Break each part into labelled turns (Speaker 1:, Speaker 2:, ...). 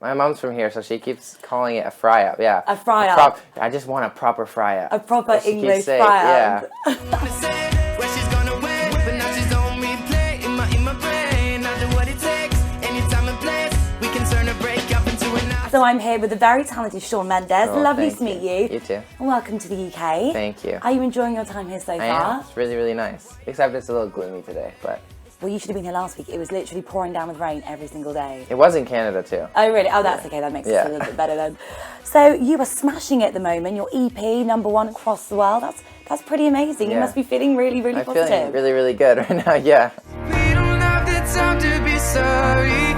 Speaker 1: My mom's from here, so she keeps calling it a fry-up. Yeah.
Speaker 2: A fry-up.
Speaker 1: I just want a proper fry-up.
Speaker 2: A proper English fry-up.
Speaker 1: Yeah.
Speaker 2: So I'm here with the very talented Shawn Mendes.
Speaker 1: Oh,
Speaker 2: Lovely to meet you.
Speaker 1: You too.
Speaker 2: And welcome to the UK.
Speaker 1: Thank you.
Speaker 2: Are you enjoying your time here so far?
Speaker 1: I am. It's really, really nice. Except it's a little gloomy today, but...
Speaker 2: Well, you should have been here last week. It was literally pouring down with rain every single day.
Speaker 1: It was in Canada too.
Speaker 2: Oh, really? Oh, that's okay. That makes it a little bit better then. So you are smashing it at the moment. Your EP, #1 across the world. That's pretty amazing. You must be feeling really, really positive.
Speaker 1: I'm feeling really, really good right now, yeah.
Speaker 3: We don't have the time to be sorry.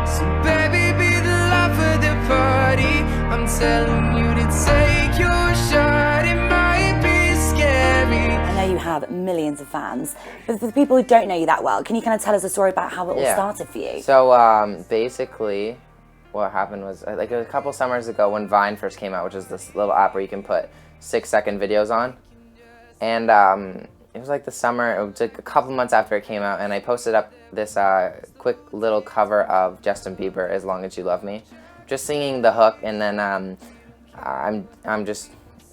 Speaker 3: So baby, be the life of the party. I'm telling you to take your shot. It might be scary.
Speaker 2: I know you have millions of fans, but for the people who don't know you that well, can you kind of tell us a story about how it all started for you?
Speaker 1: So basically, what happened was like a couple summers ago when Vine first came out, which is this little app where you can put 6-second videos on, and it was like the summer. It was like a couple months after it came out, and I posted up this quick little cover of Justin Bieber, "As Long As You Love Me," just singing the hook, and then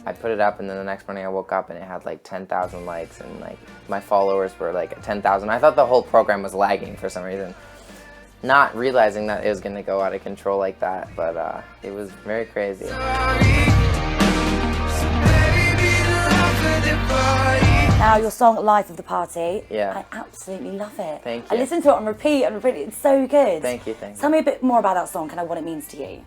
Speaker 1: I put it up, and then the next morning I woke up and it had like 10,000 likes, and like my followers were like 10,000. I thought the whole program was lagging for some reason, not realizing that it was going to go out of control like that, but it was very crazy.
Speaker 2: Now your song "Life of the Party,"
Speaker 1: yeah,
Speaker 2: I absolutely love it.
Speaker 1: Thank you.
Speaker 2: I listen to it on repeat and repeat. It's so good.
Speaker 1: Thank you, thank you.
Speaker 2: Tell me a bit more about that song, kind of what it means to you.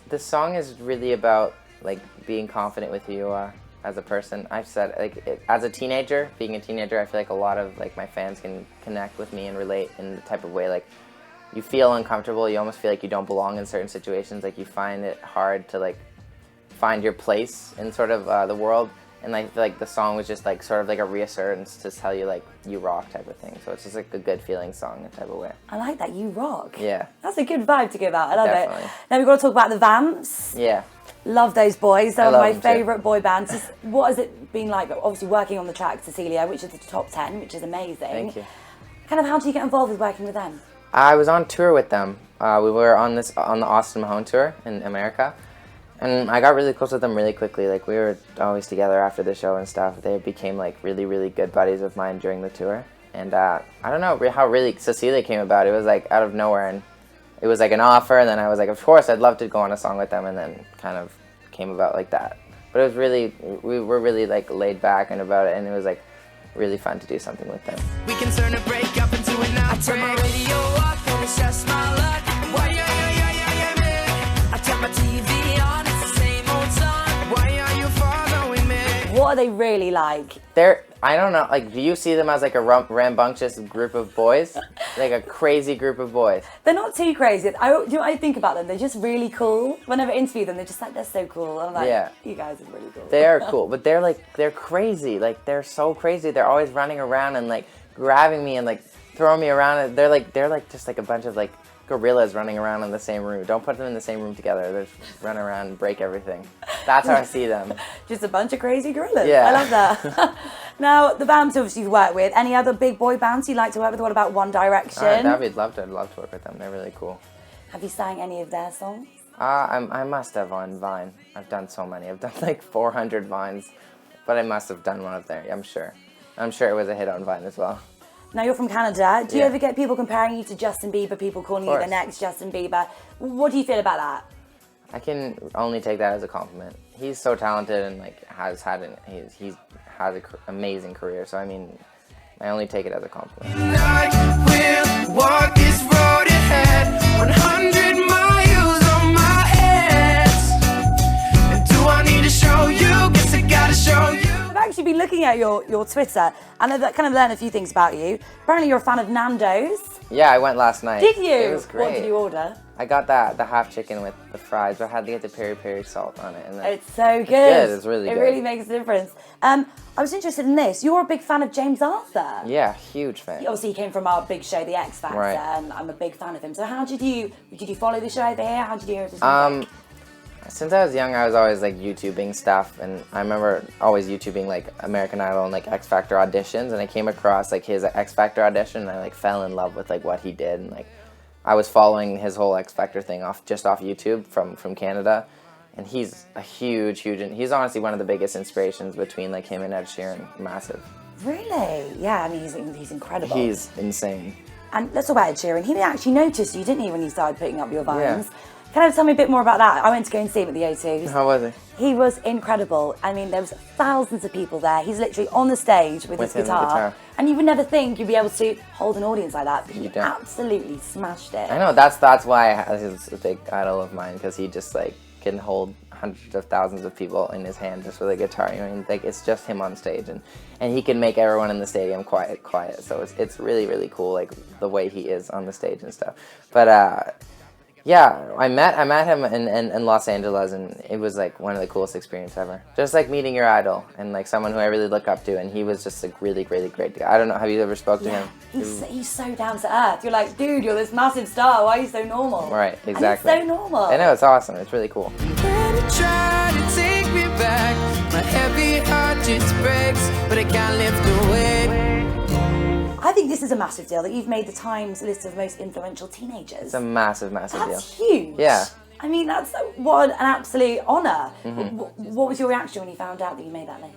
Speaker 1: The song is really about like being confident with who you are as a person. I've said as a teenager, being a teenager, I feel like a lot of like my fans can connect with me and relate in the type of way like you feel uncomfortable. You almost feel like you don't belong in certain situations. Like you find it hard to like find your place in sort of the world. And I feel like the song was just like sort of like a reassurance to tell you like you rock type of thing. So it's just like a good feeling song in type of way.
Speaker 2: I like that, you rock.
Speaker 1: Yeah.
Speaker 2: That's a good vibe to give out. I love
Speaker 1: Definitely.
Speaker 2: it. Now we've got to talk about the Vamps.
Speaker 1: Yeah.
Speaker 2: Love those boys. They're one of my favourite boy bands. Just, what has it been like? Obviously working on the track Cecilia, which is the top 10, which is amazing.
Speaker 1: Thank you.
Speaker 2: Kind of how do you get involved with working with them?
Speaker 1: I was on tour with them. We were on the Austin Mahone tour in America. And I got really close with them really quickly. Like we were always together after the show and stuff. They became like really, really good buddies of mine during the tour. And I don't know how really Cecilia came about. It was like out of nowhere, and it was like an offer. And then I was like, of course, I'd love to go on a song with them. And then kind of came about like that. But it was really, we were really like laid back and about it, and it was like really fun to do something with them.
Speaker 3: We can turn a break up into an outbreak. I turn my radio up and it's just my luck. I turn my TV on.
Speaker 2: What are they really like?
Speaker 1: I don't know, like, do you see them as like a rambunctious group of boys? Like a crazy group of boys?
Speaker 2: They're not too crazy. Do you know what I think about them? They're just really cool. Whenever I interview them, they're just like, they're so cool. And I'm like, you guys are really cool.
Speaker 1: They are cool, but they're crazy. Like, they're so crazy. They're always running around and like grabbing me and like throwing me around. And they're like just like a bunch of like gorillas running around in the same room. Don't put them in the same room together. They just run around and break everything. That's how I see them.
Speaker 2: Just a bunch of crazy gorillas.
Speaker 1: Yeah.
Speaker 2: I love that. Now, the Vamps obviously you've worked with. Any other big boy bands you like to work with? What about One Direction?
Speaker 1: I'd love to work with them. They're really cool.
Speaker 2: Have you sang any of their songs?
Speaker 1: I must have on Vine. I've done so many. I've done like 400 Vines, but I must have done one of theirs. I'm sure. I'm sure it was a hit on Vine as well.
Speaker 2: Now you're from Canada. Do you ever get people comparing you to Justin Bieber, people calling you the next Justin Bieber? What do you feel about that?
Speaker 1: I can only take that as a compliment. He's so talented and like has an amazing career. So I mean, I only take it as a compliment.
Speaker 3: I will walk this road ahead, 100 miles on my hands. And do I need to show you? Guess I gotta show you.
Speaker 2: I've actually been looking at your Twitter, and I've kind of learned a few things about you. Apparently you're a fan of Nando's.
Speaker 1: Yeah, I went last night.
Speaker 2: Did you?
Speaker 1: It was great.
Speaker 2: What did you order?
Speaker 1: I got the half chicken with the fries, but I had to get the peri-peri salt on it. And
Speaker 2: it's so good.
Speaker 1: It's really good.
Speaker 2: It really makes a difference. I was interested in this. You're a big fan of James Arthur.
Speaker 1: Yeah, huge fan.
Speaker 2: Obviously, he came from our big show, The X Factor, and I'm a big fan of him. So how did you follow the show over here? How did you hear of his music?
Speaker 1: Since I was young, I was always like YouTubing stuff, and I remember always YouTubing like American Idol and like X Factor auditions, and I came across like his X Factor audition, and I like fell in love with like what he did, and like I was following his whole X Factor thing off YouTube from Canada, and he's a huge, he's honestly one of the biggest inspirations between like him and Ed Sheeran. Massive.
Speaker 2: Really? Yeah, I mean, he's incredible.
Speaker 1: He's insane.
Speaker 2: And let's talk about Ed Sheeran. He actually noticed you, didn't he, when you started putting up your vines? Yeah. Can you tell me a bit more about that? I went to go and see him at the O2.
Speaker 1: How was he?
Speaker 2: He was incredible. I mean, there was thousands of people there. He's literally on the stage with his guitar. And you would never think you'd be able to hold an audience like that, but he absolutely smashed it.
Speaker 1: I know, that's why he's a big idol of mine, because he just like can hold hundreds of thousands of people in his hand just with a guitar. You know, I mean, like it's just him on stage, and he can make everyone in the stadium quiet. So it's really, really cool, like the way he is on the stage and stuff. But yeah, I met him in Los Angeles, and it was like one of the coolest experiences ever. Just like meeting your idol and like someone who I really look up to, and he was just like really, really great guy. I don't know, have you ever spoke to him?
Speaker 2: He's so down to earth. You're like, dude, you're this massive star. Why are you so normal?
Speaker 1: Right, exactly.
Speaker 2: And he's so normal.
Speaker 1: I know, it's awesome. It's really cool.
Speaker 3: When you try to take me back, my heavy heart just breaks, but I can't lift the weight.
Speaker 2: I think this is a massive deal that you've made the Times list of most influential teenagers.
Speaker 1: It's a massive, massive deal.
Speaker 2: That's huge.
Speaker 1: Yeah.
Speaker 2: I mean, that's an absolute honour. Mm-hmm. What was your reaction when you found out that you made that list?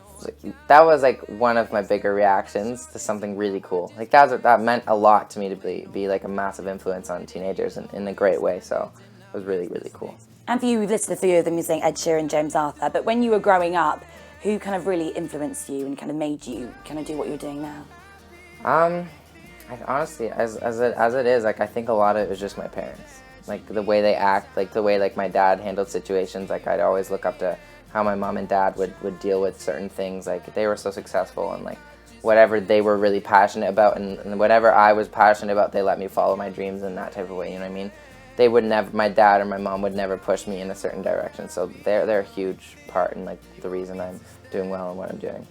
Speaker 1: That was like one of my bigger reactions to something really cool. Like that meant a lot to me to be like a massive influence on teenagers in a great way. So it was really, really cool.
Speaker 2: And for you, we've listed a few of them. You're saying Ed Sheeran, James Arthur. But when you were growing up, who kind of really influenced you and kind of made you kind of do what you're doing now?
Speaker 1: Honestly, as it is, like I think a lot of it was just my parents, like the way they act, like the way like my dad handled situations. Like I'd always look up to how my mom and dad would deal with certain things. Like they were so successful, and like whatever they were really passionate about, and whatever I was passionate about, they let me follow my dreams in that type of way. You know what I mean? They would never, my dad or my mom would never push me in a certain direction. So they're a huge part in like the reason I'm doing well and what I'm doing.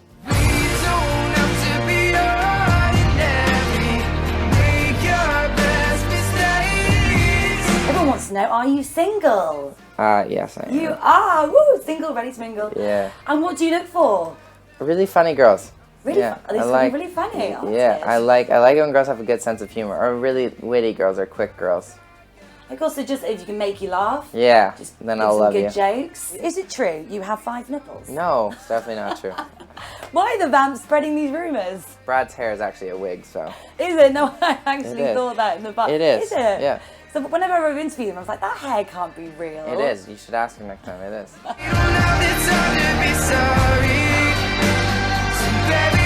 Speaker 2: Everyone wants to know, are you single?
Speaker 1: Yes, I am.
Speaker 2: You are? Woo! Single, ready to mingle.
Speaker 1: Yeah.
Speaker 2: And what do you look for?
Speaker 1: Really funny girls.
Speaker 2: Really?
Speaker 1: Yeah,
Speaker 2: These are really funny.
Speaker 1: Yeah, I like when girls have a good sense of humor, or really witty girls, or quick girls.
Speaker 2: Of course, just if you can make you laugh.
Speaker 1: Yeah,
Speaker 2: just
Speaker 1: then I'll love you.
Speaker 2: Some good jokes. Is it true you have 5 nipples?
Speaker 1: No, it's definitely not true.
Speaker 2: Why are the Vamps spreading these rumours?
Speaker 1: Brad's hair is actually a wig, so.
Speaker 2: Is it? No, I actually thought that in the past.
Speaker 1: It is.
Speaker 2: Is it?
Speaker 1: Yeah.
Speaker 2: So whenever I've interviewed him, I was like, that hair can't be real.
Speaker 1: It is. You should ask him next time. It is.
Speaker 3: You don't have the time to be sorry. So baby,